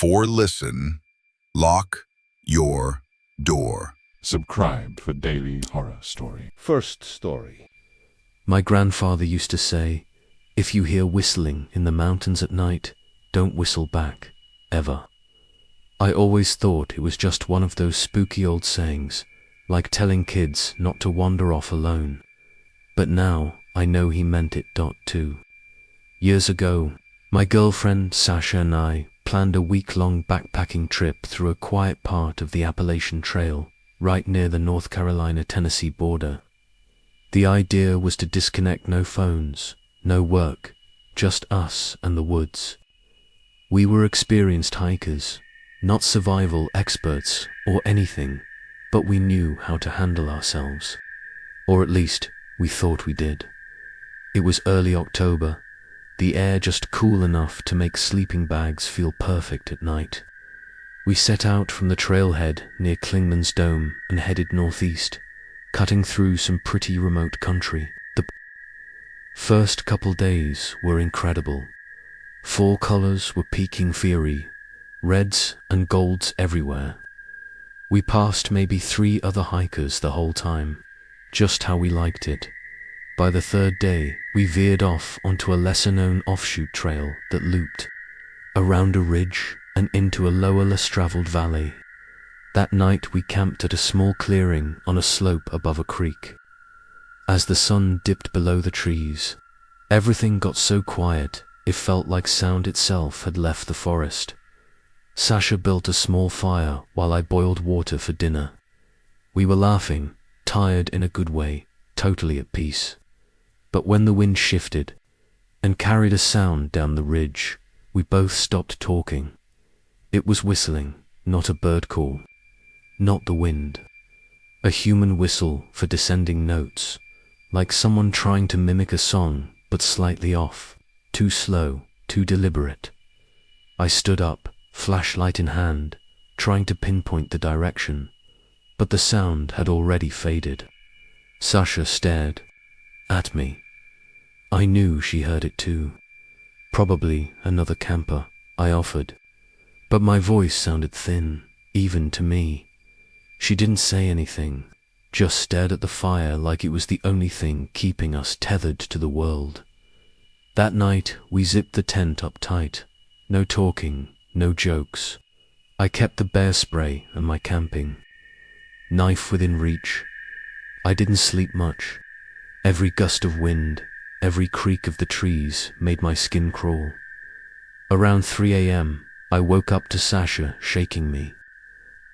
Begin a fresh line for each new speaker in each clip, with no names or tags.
Before listen, lock your door.
Subscribe for daily horror story.
First story.
My grandfather used to say, if you hear whistling in the mountains at night, don't whistle back, ever. I always thought it was just one of those spooky old sayings, like telling kids not to wander off alone. But now I know he meant it too. Years ago, my girlfriend Sasha and I planned a week-long backpacking trip through a quiet part of the Appalachian Trail, right near the North Carolina-Tennessee border. The idea was to disconnect, no phones, no work, just us and the woods. We were experienced hikers, not survival experts or anything, but we knew how to handle ourselves. Or at least, we thought we did. It was early October, the air just cool enough to make sleeping bags feel perfect at night. We set out from the trailhead near Clingman's Dome and headed northeast, cutting through some pretty remote country. The first couple days were incredible. Fall colors were peaking fury, reds and golds everywhere. We passed maybe 3 other hikers the whole time, just how we liked it. By the third day, we veered off onto a lesser-known offshoot trail that looped around a ridge and into a lower, less traveled valley. That night we camped at a small clearing on a slope above a creek. As the sun dipped below the trees, everything got so quiet it felt like sound itself had left the forest. Sasha built a small fire while I boiled water for dinner. We were laughing, tired in a good way, totally at peace. But when the wind shifted and carried a sound down the ridge, we both stopped talking. It was whistling, not a bird call, not the wind. A human whistle for descending notes, like someone trying to mimic a song but slightly off, too slow, too deliberate. I stood up, flashlight in hand, trying to pinpoint the direction, but the sound had already faded. Sasha stared at me. I knew she heard it too. Probably another camper, I offered. But my voice sounded thin, even to me. She didn't say anything, just stared at the fire like it was the only thing keeping us tethered to the world. That night, we zipped the tent up tight. No talking, no jokes. I kept the bear spray and my camping. Knife within reach. I didn't sleep much. Every gust of wind, every creak of the trees made my skin crawl. Around 3 a.m., I woke up to Sasha shaking me.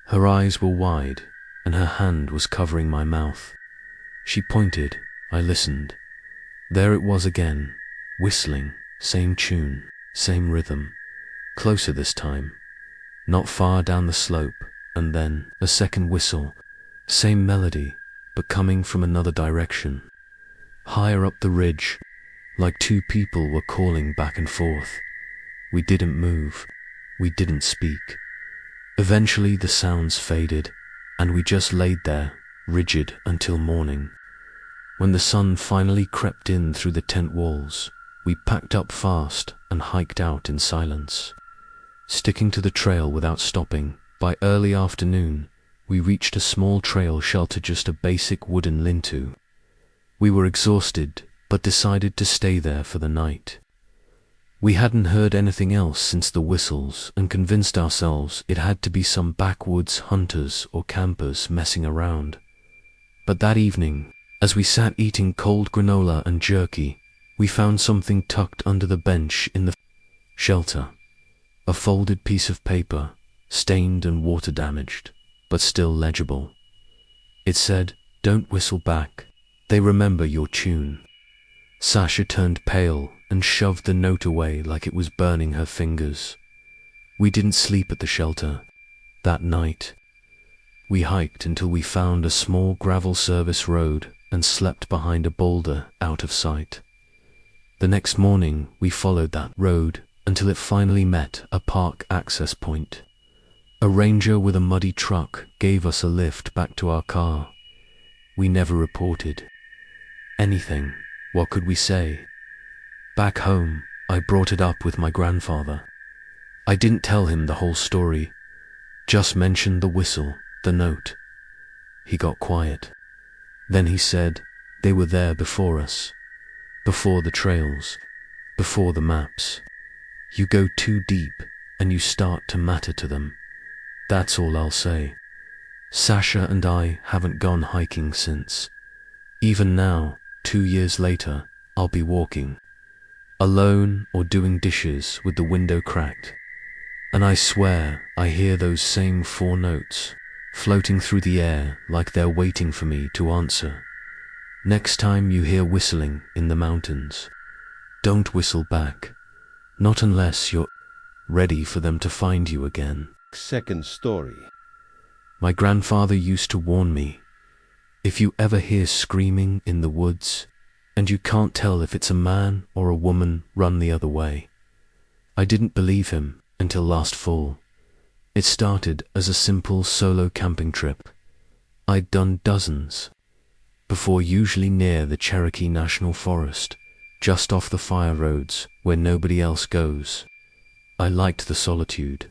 Her eyes were wide, and her hand was covering my mouth. She pointed, I listened. There it was again, whistling, same tune, same rhythm. Closer this time, not far down the slope, and then a second whistle, same melody, but coming from another direction. Higher up the ridge, like 2 people were calling back and forth. We didn't move, we didn't speak. Eventually the sounds faded, and we just laid there, rigid until morning. When the sun finally crept in through the tent walls, we packed up fast and hiked out in silence. Sticking to the trail without stopping, by early afternoon, we reached a small trail shelter, just a basic wooden lean-to. We were exhausted, but decided to stay there for the night. We hadn't heard anything else since the whistles and convinced ourselves it had to be some backwoods hunters or campers messing around. But that evening, as we sat eating cold granola and jerky, we found something tucked under the bench in the shelter. A folded piece of paper, stained and water damaged, but still legible. It said, "Don't whistle back. They remember your tune." Sasha turned pale and shoved the note away like it was burning her fingers. We didn't sleep at the shelter that night. We hiked until we found a small gravel service road and slept behind a boulder out of sight. The next morning, we followed that road until it finally met a park access point. A ranger with a muddy truck gave us a lift back to our car. We never reported anything. What could we say? Back home, I brought it up with my grandfather. I didn't tell him the whole story, just mentioned the whistle, the note. He got quiet. Then he said, they were there before us, before the trails, before the maps. You go too deep and you start to matter to them. That's all I'll say. Sasha and I haven't gone hiking since. Even now, 2 years later, I'll be walking, alone or doing dishes with the window cracked. And I swear I hear those same 4 notes floating through the air like they're waiting for me to answer. Next time you hear whistling in the mountains, don't whistle back. Not unless you're ready for them to find you again.
Second story.
My grandfather used to warn me, if you ever hear screaming in the woods and you can't tell if it's a man or a woman, run the other way. I didn't believe him until last fall. It started as a simple solo camping trip. I'd done dozens before, usually near the Cherokee National Forest, just off the fire roads where nobody else goes. I liked the solitude.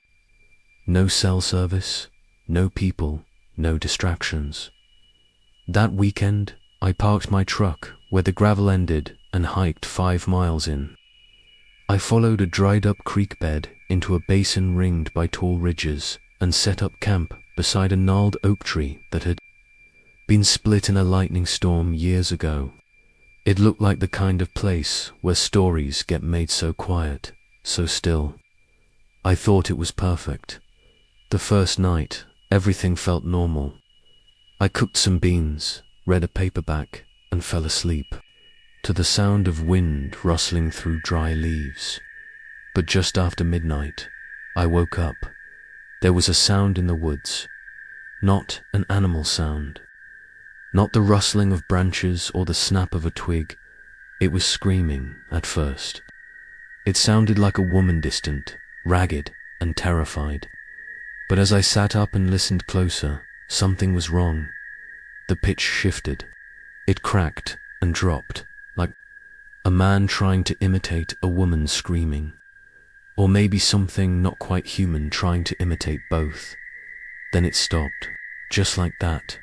No cell service, no people, no distractions. That weekend, I parked my truck where the gravel ended and hiked 5 miles in. I followed a dried-up creek bed into a basin ringed by tall ridges and set up camp beside a gnarled oak tree that had been split in a lightning storm years ago. It looked like the kind of place where stories get made so quiet, so still. I thought it was perfect. The first night, everything felt normal. I cooked some beans, read a paperback, and fell asleep to the sound of wind rustling through dry leaves. But just after midnight, I woke up. There was a sound in the woods, not an animal sound, not the rustling of branches or the snap of a twig. It was screaming at first. It sounded like a woman, distant, ragged, and terrified. But as I sat up and listened closer, something was wrong. The pitch shifted. It cracked and dropped, like a man trying to imitate a woman screaming. Or maybe something not quite human trying to imitate both. Then it stopped, just like that.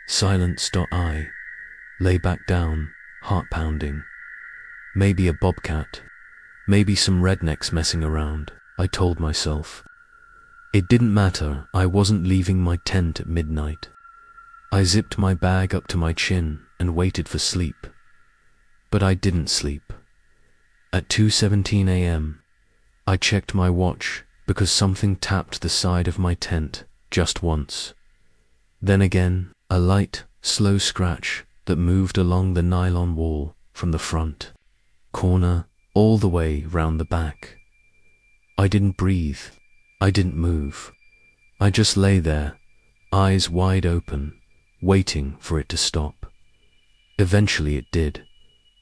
Silence.I. Lay back down, heart pounding. Maybe a bobcat. Maybe some rednecks messing around, I told myself. It didn't matter, I wasn't leaving my tent at midnight. I zipped my bag up to my chin and waited for sleep. But I didn't sleep. At 2:17 a.m., I checked my watch because something tapped the side of my tent just once. Then again, a light, slow scratch that moved along the nylon wall from the front corner all the way round the back. I didn't breathe. I didn't move. I just lay there, eyes wide open, waiting for it to stop. Eventually it did.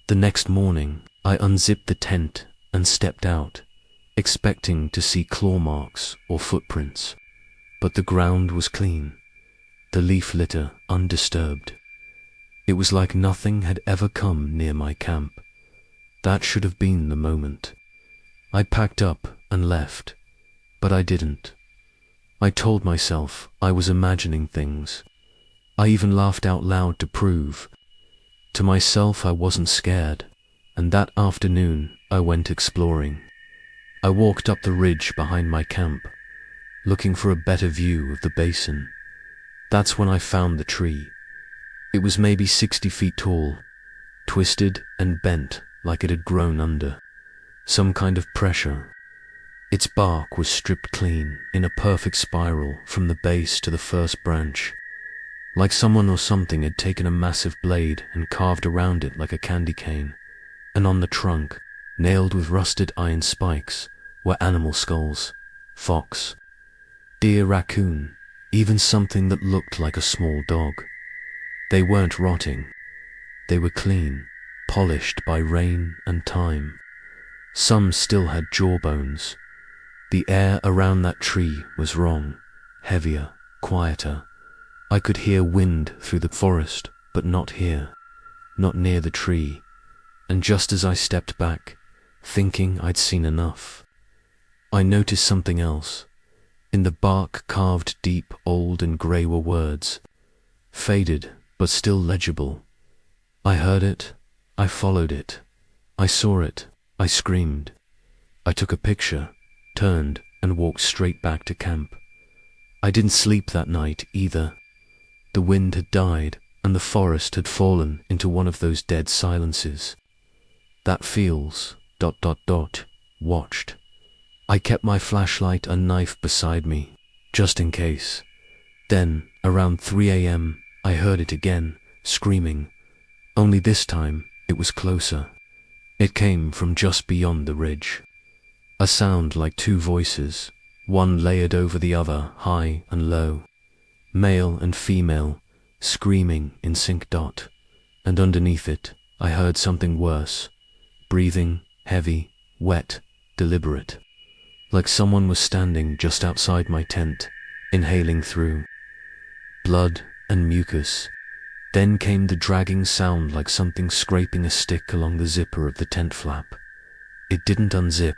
The next morning, I unzipped the tent and stepped out, expecting to see claw marks or footprints. But the ground was clean, the leaf litter undisturbed. It was like nothing had ever come near my camp. That should have been the moment. I packed up and left, but I didn't. I told myself I was imagining things. I even laughed out loud to prove to myself I wasn't scared, and that afternoon I went exploring. I walked up the ridge behind my camp, looking for a better view of the basin. That's when I found the tree. It was maybe 60 feet tall, twisted and bent like it had grown under some kind of pressure. Its bark was stripped clean in a perfect spiral from the base to the first branch, like someone or something had taken a massive blade and carved around it like a candy cane. And on the trunk, nailed with rusted iron spikes, were animal skulls, fox, deer, raccoon, even something that looked like a small dog. They weren't rotting. They were clean, polished by rain and time. Some still had jawbones. The air around that tree was wrong, heavier, quieter. I could hear wind through the forest, but not here, not near the tree. And just as I stepped back, thinking I'd seen enough, I noticed something else. In the bark carved deep, old and grey were words, faded but still legible. I heard it, I followed it, I saw it, I screamed. I took a picture, turned and walked straight back to camp. I didn't sleep that night either. The wind had died and the forest had fallen into one of those dead silences. That feels... watched. I kept my flashlight and knife beside me, just in case. Then, around 3 a.m., I heard it again, screaming. Only this time, it was closer. It came from just beyond the ridge. A sound like two voices, one layered over the other, high and low. Male and female, screaming in sync. And underneath it, I heard something worse. Breathing, heavy, wet, deliberate. Like someone was standing just outside my tent, inhaling through blood and mucus. Then came the dragging sound like something scraping a stick along the zipper of the tent flap. It didn't unzip,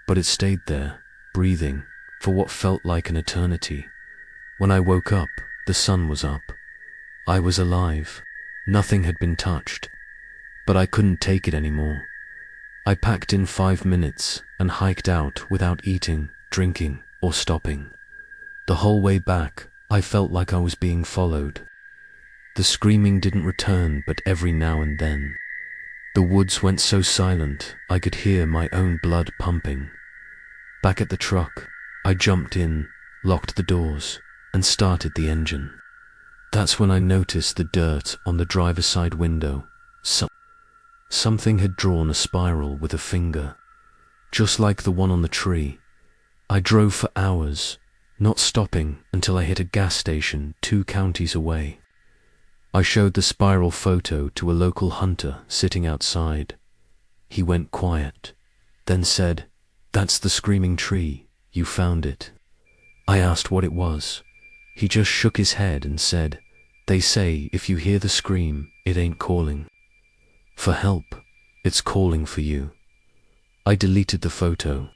but it stayed there, breathing, for what felt like an eternity. When I woke up, the sun was up. I was alive. Nothing had been touched. But I couldn't take it anymore. I packed in 5 minutes and hiked out without eating, drinking, or stopping. The whole way back, I felt like I was being followed. The screaming didn't return, but every now and then. The woods went so silent, I could hear my own blood pumping. Back at the truck, I jumped in, locked the doors, and started the engine. That's when I noticed the dirt on the driver's side window. Something had drawn a spiral with a finger, just like the one on the tree. I drove for hours, not stopping until I hit a gas station 2 counties away. I showed the spiral photo to a local hunter sitting outside. He went quiet, then said, "That's the screaming tree, you found it." I asked what it was. He just shook his head and said, "They say if you hear the scream, it ain't calling for help, it's calling for you." I deleted the photo,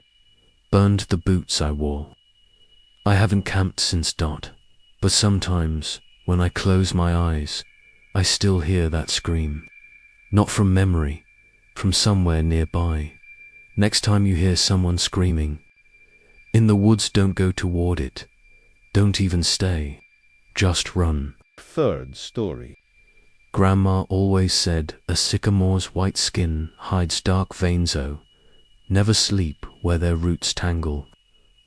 burned the boots I wore. I haven't camped since. But sometimes, when I close my eyes, I still hear that scream. Not from memory, from somewhere nearby. Next time you hear someone screaming in the woods, don't go toward it. Don't even stay. Just run.
Third story.
Grandma always said a sycamore's white skin hides dark veins. Never sleep where their roots tangle.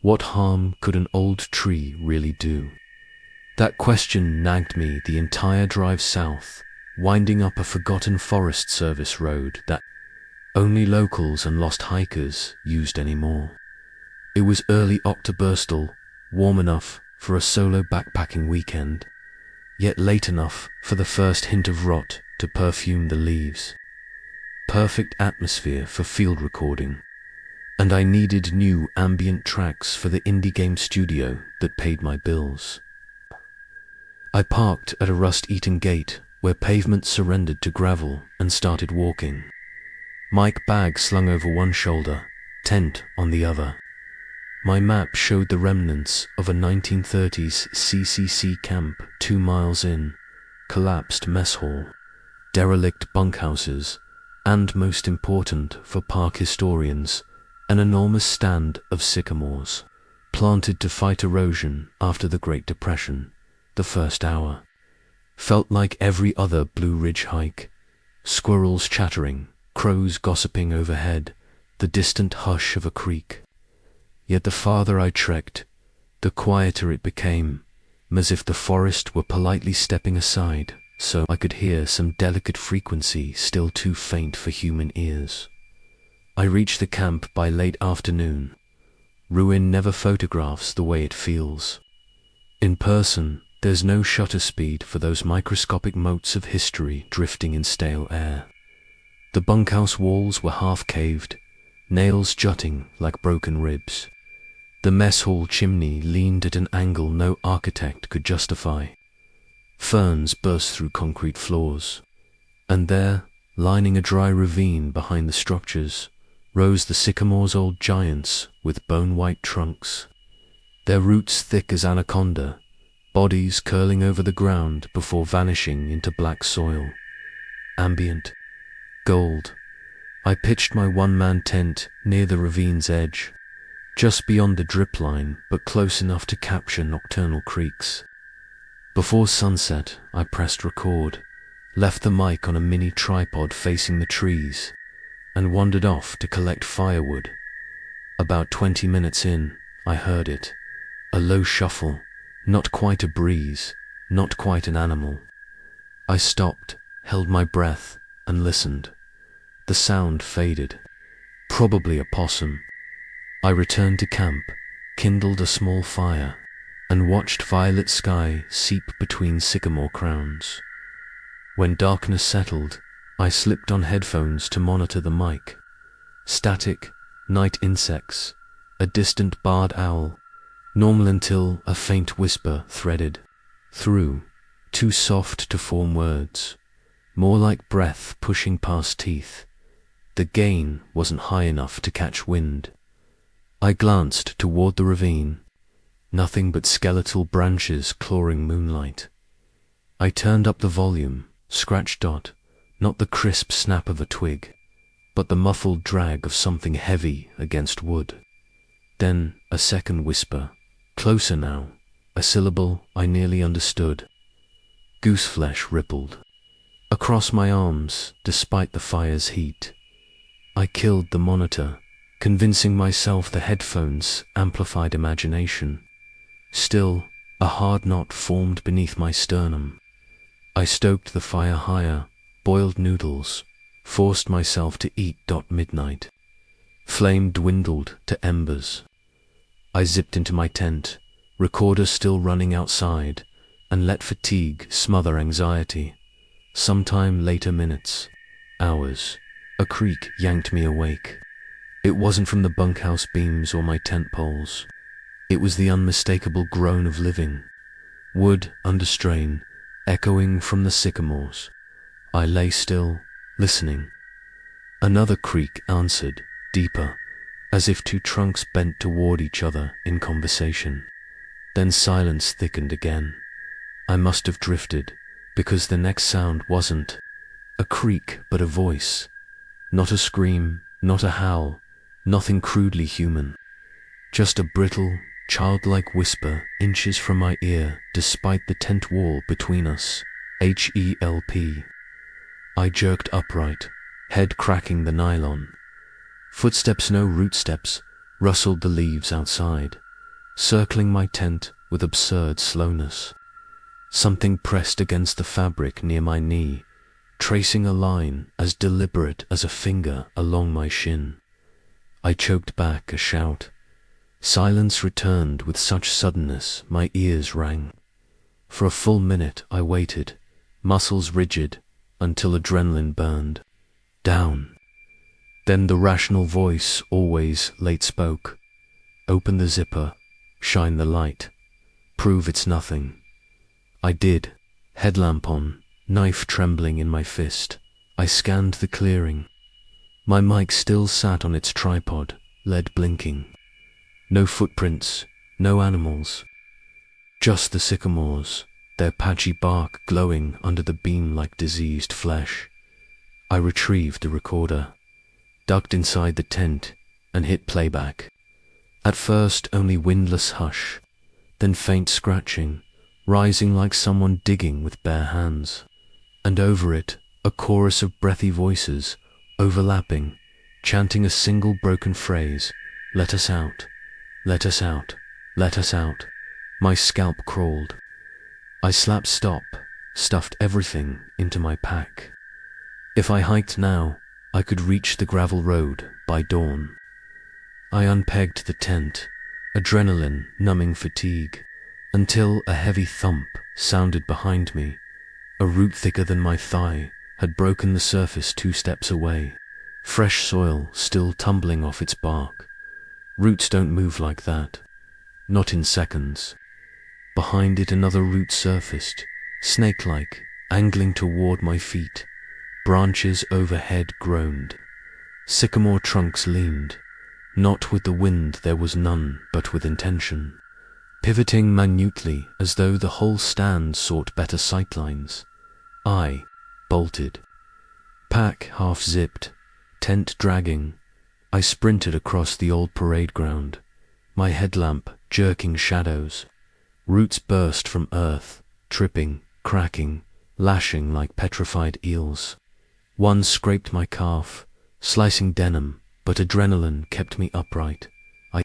What harm could an old tree really do? That question nagged me the entire drive south, winding up a forgotten Forest Service road that only locals and lost hikers used anymore. It was early Octoberstal, warm enough for a solo backpacking weekend, yet late enough for the first hint of rot to perfume the leaves. Perfect atmosphere for field recording, and I needed new ambient tracks for the indie game studio that paid my bills. I parked at a rust-eaten gate where pavement surrendered to gravel and started walking. Mic bag slung over one shoulder, tent on the other. My map showed the remnants of a 1930s CCC camp 2 miles in, collapsed mess hall, derelict bunkhouses, and most important for park historians, an enormous stand of sycamores, planted to fight erosion after the Great Depression. The first hour felt like every other Blue Ridge hike. Squirrels chattering, crows gossiping overhead, the distant hush of a creek. Yet the farther I trekked, the quieter it became, as if the forest were politely stepping aside so I could hear some delicate frequency still too faint for human ears. I reached the camp by late afternoon. Ruin never photographs the way it feels. In person, there's no shutter speed for those microscopic motes of history drifting in stale air. The bunkhouse walls were half-caved, nails jutting like broken ribs. The mess hall chimney leaned at an angle no architect could justify. Ferns burst through concrete floors. And there, lining a dry ravine behind the structures, rose the sycamore's old giants with bone-white trunks, their roots thick as anaconda, bodies curling over the ground before vanishing into black soil. Ambient, gold. I pitched my one-man tent near the ravine's edge, just beyond the drip line but close enough to capture nocturnal creaks. Before sunset, I pressed record, left the mic on a mini tripod facing the trees, and wandered off to collect firewood. About 20 minutes in, I heard it, a low shuffle, not quite a breeze, not quite an animal. I stopped, held my breath, and listened. The sound faded. Probably a possum. I returned to camp, kindled a small fire, and watched violet sky seep between sycamore crowns. When darkness settled, I slipped on headphones to monitor the mic. Static, night insects, a distant barred owl, normal until a faint whisper threaded through, too soft to form words, more like breath pushing past teeth. The gain wasn't high enough to catch wind. I glanced toward the ravine, nothing but skeletal branches clawing moonlight. I turned up the volume, scratch dot, not the crisp snap of a twig, but the muffled drag of something heavy against wood. Then a second whisper, closer now, a syllable I nearly understood. Gooseflesh rippled across my arms despite the fire's heat. I killed the monitor, convincing myself the headphones amplified imagination. Still, a hard knot formed beneath my sternum. I stoked the fire higher, boiled noodles, forced myself to eat. Midnight. Flame dwindled to embers. I zipped into my tent, recorder still running outside, and let fatigue smother anxiety. Sometime later minutes, hours, a creak yanked me awake. It wasn't from the bunkhouse beams or my tent poles. It was the unmistakable groan of living. Wood under strain, echoing from the sycamores. I lay still, listening. Another creak answered, deeper, as if two trunks bent toward each other in conversation. Then silence thickened again. I must have drifted, because the next sound wasn't a creak but a voice. Not a scream, not a howl, nothing crudely human. Just a brittle, childlike whisper inches from my ear despite the tent wall between us. HELP. I jerked upright, head cracking the nylon. Footsteps, no root steps, rustled the leaves outside, circling my tent with absurd slowness. Something pressed against the fabric near my knee, tracing a line as deliberate as a finger along my shin. I choked back a shout. Silence returned with such suddenness my ears rang. For a full minute I waited, muscles rigid, until adrenaline burned. Down. Then the rational voice, always late, spoke. Open the zipper, shine the light, prove it's nothing. I did, headlamp on, knife trembling in my fist. I scanned the clearing. My mic still sat on its tripod, lead blinking. No footprints, no animals. Just the sycamores, their patchy bark glowing under the beam like diseased flesh. I retrieved the recorder, ducked inside the tent, and hit playback. At first only windless hush, then faint scratching, rising like someone digging with bare hands. And over it, a chorus of breathy voices, overlapping, chanting a single broken phrase, "Let us out, let us out, let us out." My scalp crawled. I slapped stop, stuffed everything into my pack. If I hiked now, I could reach the gravel road by dawn. I unpegged the tent, adrenaline numbing fatigue, until a heavy thump sounded behind me. A root thicker than my thigh had broken the surface 2 steps away, fresh soil still tumbling off its bark. Roots don't move like that, not in seconds. Behind it another root surfaced, snake-like, angling toward my feet. Branches overhead groaned. Sycamore trunks leaned. Not with the wind there was none, but with intention. Pivoting minutely as though the whole stand sought better sightlines. I bolted. Pack half zipped, tent dragging. I sprinted across the old parade ground, my headlamp jerking shadows. Roots burst from earth, tripping, cracking, lashing like petrified eels. One scraped my calf, slicing denim, but adrenaline kept me upright. I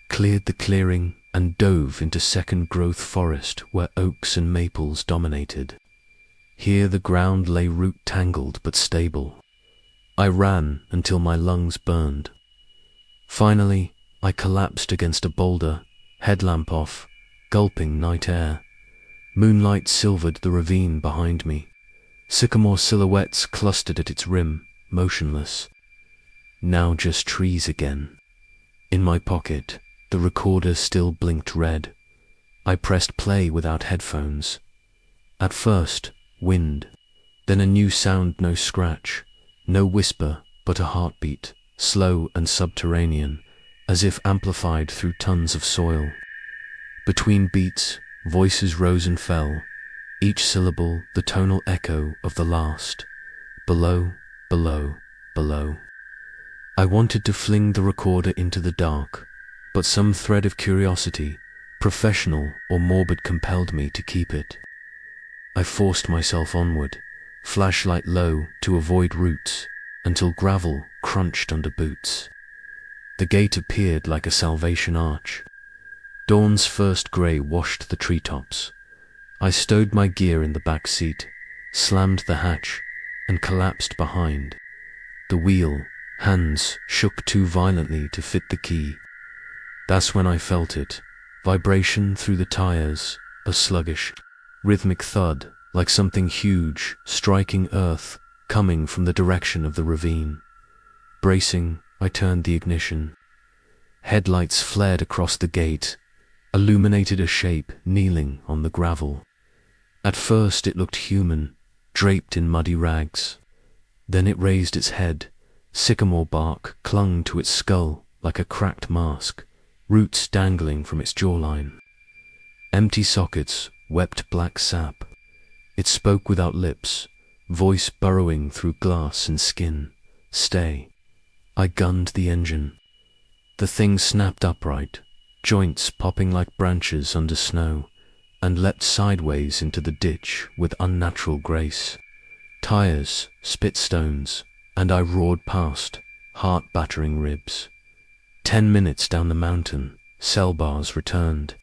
cleared the clearing and dove into second-growth forest where oaks and maples dominated. Here the ground lay root-tangled but stable. I ran until my lungs burned. Finally, I collapsed against a boulder, headlamp off, gulping night air. Moonlight silvered the ravine behind me. Sycamore silhouettes clustered at its rim, motionless. Now just trees again. In my pocket, the recorder still blinked red. I pressed play without headphones. At first, wind. Then a new sound, no scratch. No whisper, but a heartbeat, slow and subterranean, as if amplified through tons of soil. Between beats, voices rose and fell, each syllable the tonal echo of the last. Below, below, below. I wanted to fling the recorder into the dark, but some thread of curiosity, professional or morbid, compelled me to keep it. I forced myself onward, flashlight low to avoid roots, until gravel crunched under boots. The gate appeared like a salvation arch. Dawn's first grey washed the treetops. I stowed my gear in the back seat, slammed the hatch, and collapsed behind. The wheel, hands shook too violently to fit the key. That's when I felt it, vibration through the tires, a sluggish, rhythmic thud, like something huge striking earth, coming from the direction of the ravine. Bracing, I turned the ignition. Headlights flared across the gate, illuminated a shape kneeling on the gravel. At first it looked human, draped in muddy rags. Then it raised its head. Sycamore bark clung to its skull like a cracked mask, roots dangling from its jawline. Empty sockets wept black sap. It spoke without lips, voice burrowing through glass and skin. Stay. I gunned the engine. The thing snapped upright, joints popping like branches under snow, and leapt sideways into the ditch with unnatural grace. Tires spit stones, and I roared past, heart-battering ribs. 10 minutes down the mountain, cell bars returned.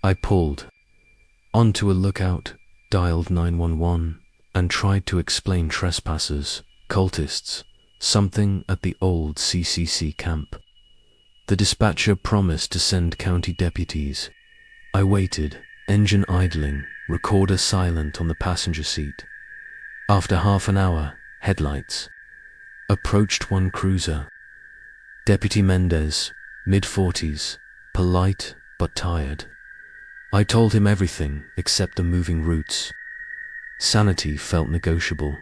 I pulled onto a lookout, dialed 911, and tried to explain trespassers, cultists, something at the old CCC camp. The dispatcher promised to send county deputies. I waited, engine idling, recorder silent on the passenger seat. After half an hour, headlights. Approached one cruiser. Deputy Mendez, mid-40s, polite but tired. I told him everything except the moving roots. Sanity felt negotiable,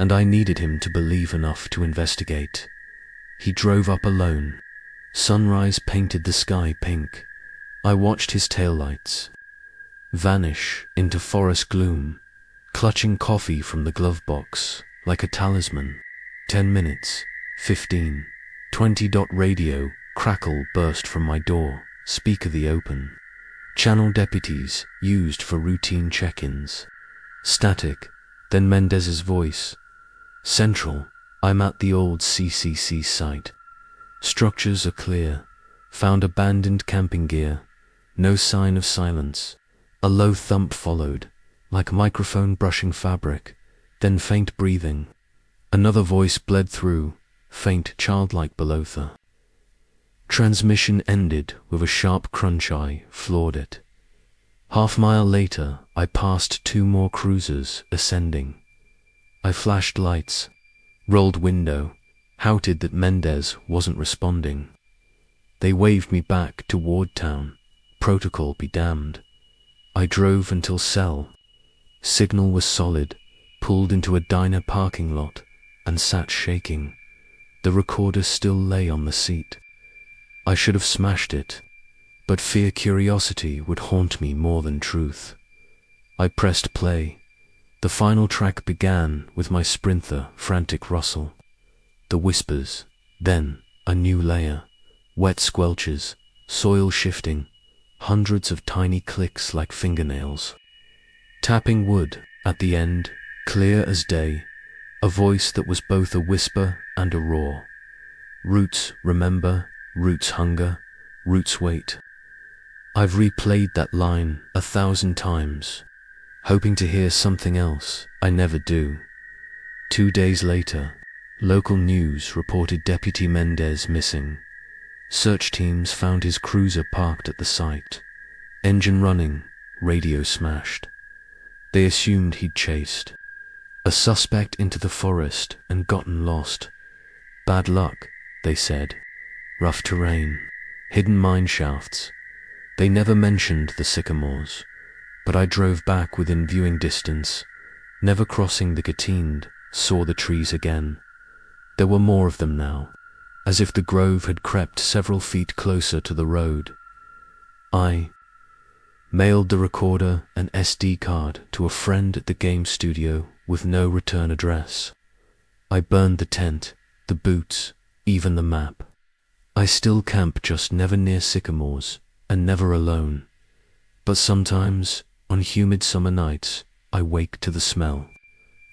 and I needed him to believe enough to investigate. He drove up alone. Sunrise painted the sky pink. I watched his taillights vanish into forest gloom, clutching coffee from the glove box like a talisman. 10 minutes, 15, 20. Radio crackle burst from my door, speaker the open. Channel deputies used for routine check-ins. Static, then Mendez's voice. Central, I'm at the old CCC site. Structures are clear. Found abandoned camping gear. No sign of silence. A low thump followed, like a microphone brushing fabric, then faint breathing. Another voice bled through, faint childlike Belotha. Transmission ended with a sharp crunch. I floored it. Half-mile later, I passed 2 more cruisers ascending. I flashed lights, rolled window, houted that Mendez wasn't responding. They waved me back to Wardtown. Protocol be damned. I drove until Cell. Signal was solid, pulled into a diner parking lot, and sat shaking. The recorder still lay on the seat. I should have smashed it, but curiosity would haunt me more than truth. I pressed play. The final track began with my sprinter frantic rustle. The whispers, then a new layer, wet squelches, soil shifting, hundreds of tiny clicks like fingernails. Tapping wood at the end, clear as day, a voice that was both a whisper and a roar. Roots remember, roots hunger, roots wait. I've replayed that line 1,000 times, hoping to hear something else. I never do. 2 days later, local news reported Deputy Mendez missing. Search teams found his cruiser parked at the site. Engine running, radio smashed. They assumed he'd chased a suspect into the forest and gotten lost. Bad luck, they said. Rough terrain, hidden mine shafts. They never mentioned the sycamores, but I drove back within viewing distance, never crossing the Gatine, saw the trees again. There were more of them now, as if the grove had crept several feet closer to the road. I mailed the recorder and SD card to a friend at the game studio with no return address. I burned the tent, the boots, even the map. I still camp, just never near sycamores, and never alone. But sometimes, on humid summer nights, I wake to the smell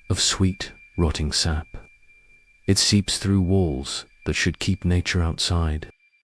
of sweet, rotting sap. It seeps through walls that should keep nature outside.